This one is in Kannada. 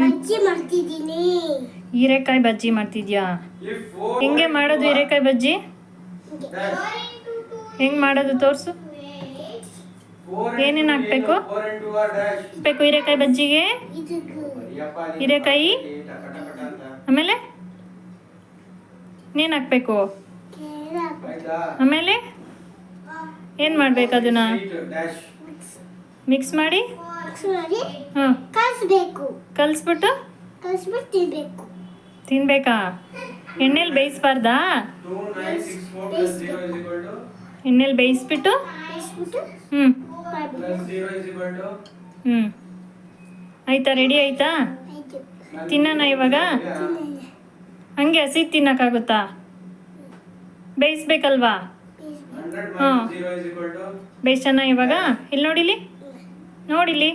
ಬಜ್ಜಿ ಮಾಡ್ತಿದ್ದೀನಿ. ಹೀರೆಕಾಯಿ ಬಜ್ಜಿ ಮಾಡ್ತಿದ್ಯಾ? ಹೆಂಗೆ ಮಾಡೋದು ಹೀರೆಕಾಯಿ ಬಜ್ಜಿ? ಹೆಂಗೆ ಮಾಡೋದು ತೋರಿಸು. ಏನೇನು ಹಾಕ್ಬೇಕು ಹೀರೆಕಾಯಿ ಬಜ್ಜಿಗೆ? ಹೀರೆಕಾಯಿ, ಆಮೇಲೆ ಇನ್ನೇನು ಹಾಕ್ಬೇಕು? ಆಮೇಲೆ ಏನು ಮಾಡ್ಬೇಕು ಅದನ್ನ? ಮಿಕ್ಸ್ ಮಾಡಿ ಹಾಂ ಕಲಿಸ್ಬಿಟ್ಟು ತಿನ್ಬೇಕಾ? ಎಣ್ಣೆಲಿ ಬೇಯಿಸ್ಬಾರ್ದಾ? ಎಣ್ಣೆಲಿ ಬೇಯಿಸ್ಬಿಟ್ಟು ಹ್ಞೂ ಹ್ಞೂ ಆಯ್ತಾ? ರೆಡಿ ಆಯ್ತಾ? ತಿನ್ನೋಣ ಇವಾಗ? ಹಂಗೆ ಹಸಿ ತಿನ್ನೋಕ್ಕಾಗುತ್ತಾ? ಬೇಯಿಸ್ಬೇಕಲ್ವಾ? ಹಾಂ ಬೇಯಿಸೋಣ ಇವಾಗ. ಇಲ್ಲಿ ನೋಡಿಲಿ, ನೋಡಿಲಿ.